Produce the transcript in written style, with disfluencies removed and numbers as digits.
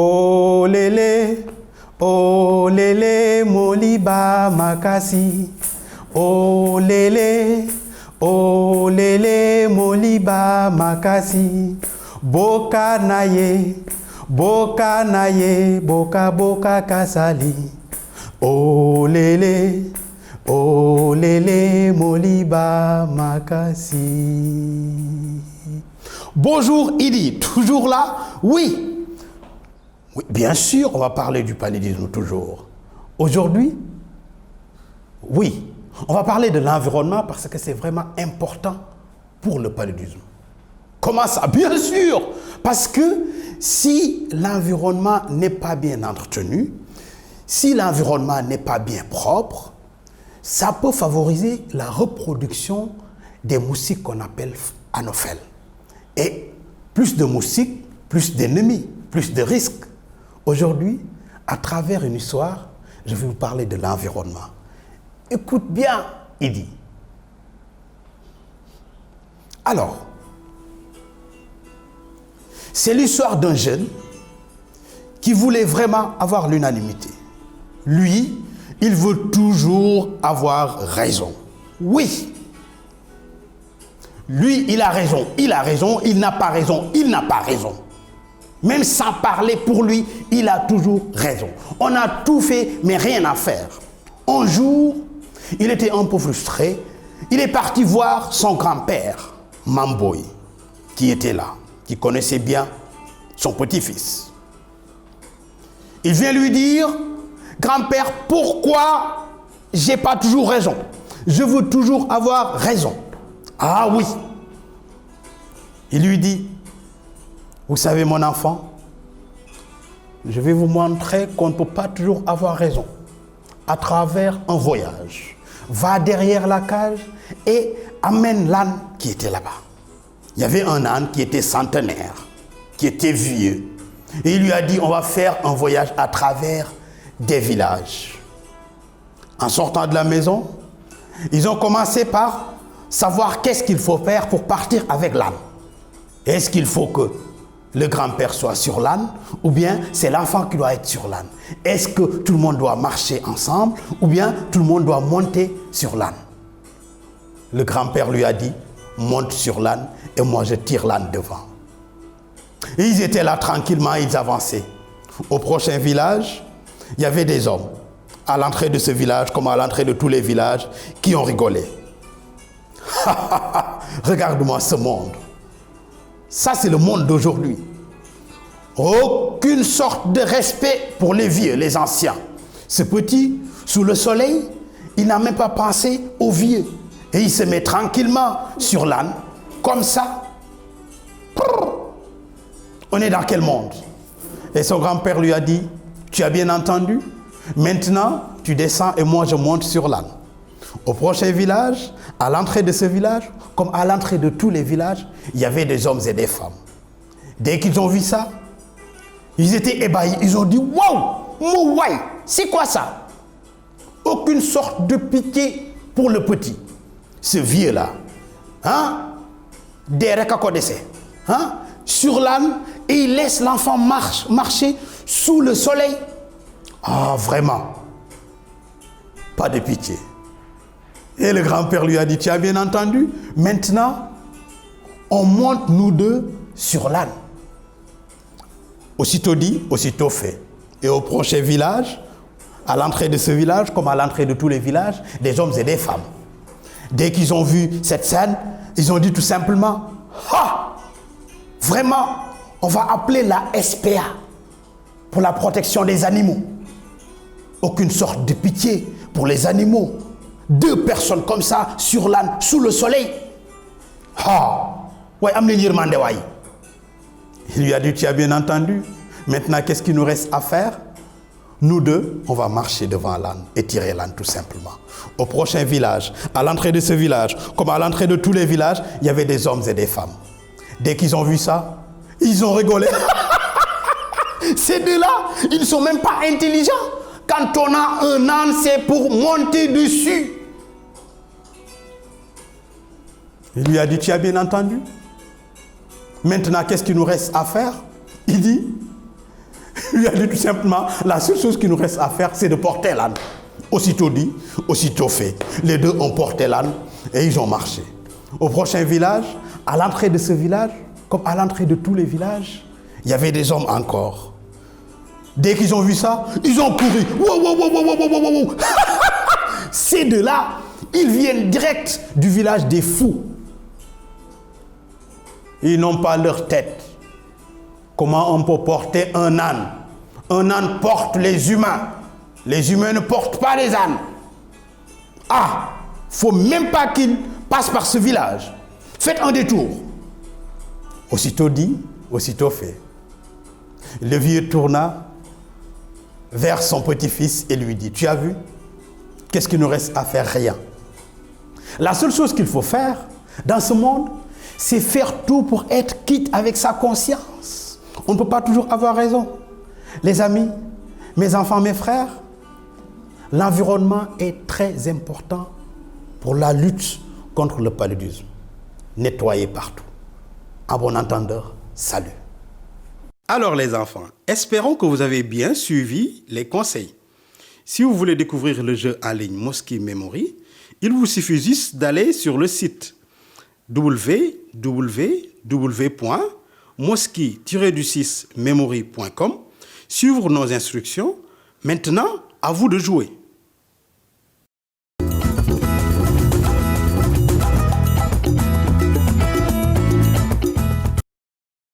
Oh lélé, moliba makasi. Oh lélé, moliba makasi. Boka naye, boka boka kasali. Oh lélé, moliba makasi. Bonjour Idi, toujours là? Oui. Oui, bien sûr, on va parler du paludisme toujours. Aujourd'hui, oui, on va parler de l'environnement parce que c'est vraiment important pour le paludisme. Comment ça? Bien sûr, parce que si l'environnement n'est pas bien entretenu, si l'environnement n'est pas bien propre, ça peut favoriser la reproduction des moustiques qu'on appelle anopheles. Et plus de moustiques, plus d'ennemis, plus de risques. Aujourd'hui, à travers une histoire, je vais vous parler de l'environnement. Écoute bien, Idi. Alors, c'est l'histoire d'un jeune qui voulait vraiment avoir l'unanimité. Lui, il veut toujours avoir raison. Oui. Lui, il a raison, il n'a pas raison, il n'a pas raison. Même sans parler pour lui, il a toujours raison. On a tout fait, mais rien à faire. Un jour, il était un peu frustré. Il est parti voir son grand-père, Mamboy, qui était là, qui connaissait bien son petit-fils. Il vient lui dire, grand-père, pourquoi j'ai pas toujours raison? Je veux toujours avoir raison. Ah oui. Il lui dit, vous savez mon enfant, je vais vous montrer qu'on ne peut pas toujours avoir raison à travers un voyage. Va derrière la cage et amène l'âne qui était là-bas. Il y avait un âne qui était centenaire, qui était vieux. Et il lui a dit, on va faire un voyage à travers des villages. En sortant de la maison, ils ont commencé par savoir qu'est-ce qu'il faut faire pour partir avec l'âne. Est-ce qu'il faut que le grand-père soit sur l'âne ou bien c'est l'enfant qui doit être sur l'âne? Est-ce que tout le monde doit marcher ensemble ou bien tout le monde doit monter sur l'âne? Le grand-père lui a dit, monte sur l'âne et moi je tire l'âne devant. Et ils étaient là tranquillement, ils avançaient. Au prochain village, il y avait des hommes. À l'entrée de ce village, comme à l'entrée de tous les villages, qui ont rigolé. Regarde-moi ce monde. Ça, c'est le monde d'aujourd'hui. Aucune sorte de respect pour les vieux, les anciens. Ce petit, sous le soleil, il n'a même pas pensé aux vieux. Et il se met tranquillement sur l'âne, comme ça. On est dans quel monde? Et son grand-père lui a dit, tu as bien entendu? Maintenant, tu descends et moi je monte sur l'âne. Au prochain village, à l'entrée de ce village, comme à l'entrée de tous les villages, il y avait des hommes et des femmes. Dès qu'ils ont vu ça, ils étaient ébahis. Ils ont dit, waouh, c'est quoi ça? Aucune sorte de pitié pour le petit. Ce vieux-là, sur l'âne, et il laisse l'enfant marcher sous le soleil. Ah, vraiment, pas de pitié. Et le grand-père lui a dit, tu as bien entendu? Maintenant, on monte nous deux sur l'âne. Aussitôt dit, aussitôt fait. Et au prochain village, à l'entrée de ce village, comme à l'entrée de tous les villages, des hommes et des femmes. Dès qu'ils ont vu cette scène, ils ont dit tout simplement, ah, vraiment, on va appeler la SPA pour la protection des animaux. Aucune sorte de pitié pour les animaux. 2 personnes comme ça sur l'âne, sous le soleil. Il lui a dit, tu as bien entendu. Maintenant, qu'est-ce qu'il nous reste à faire? Nous deux, on va marcher devant l'âne et tirer l'âne tout simplement. Au prochain village, à l'entrée de ce village, comme à l'entrée de tous les villages, il y avait des hommes et des femmes. Dès qu'ils ont vu ça, ils ont rigolé. Ces deux-là, ils ne sont même pas intelligents. Quand on a un âne, c'est pour monter dessus. Il lui a dit, tu as bien entendu? Maintenant, qu'est-ce qu'il nous reste à faire? Il dit, Il lui a dit tout simplement, la seule chose qui nous reste à faire, c'est de porter l'âne. Aussitôt dit, aussitôt fait. Les deux ont porté l'âne et ils ont marché. Au prochain village, à l'entrée de ce village, comme à l'entrée de tous les villages, il y avait des hommes encore. Dès qu'ils ont vu ça, ils ont couru. Wow, wow, wow, wow, wow, wow, wow. Ces deux-là, ils viennent direct du village des fous. Ils n'ont pas leur tête. Comment on peut porter un âne? Un âne porte les humains. Les humains ne portent pas les ânes. Ah, faut même pas qu'ils passent par ce village. Faites un détour. Aussitôt dit, aussitôt fait. Le vieux tourna vers son petit-fils et lui dit, tu as vu? Qu'est-ce qu'il nous reste à faire? Rien. La seule chose qu'il faut faire dans ce monde, c'est faire tout pour être quitte avec sa conscience. On ne peut pas toujours avoir raison. Les amis, mes enfants, mes frères, l'environnement est très important pour la lutte contre le paludisme. Nettoyer partout. À bon entendeur, salut. Alors les enfants, espérons que vous avez bien suivi les conseils. Si vous voulez découvrir le jeu en ligne Mosky Memory, il vous suffit juste d'aller sur le site www.mosky-memory.com, suivre nos instructions. Maintenant, à vous de jouer.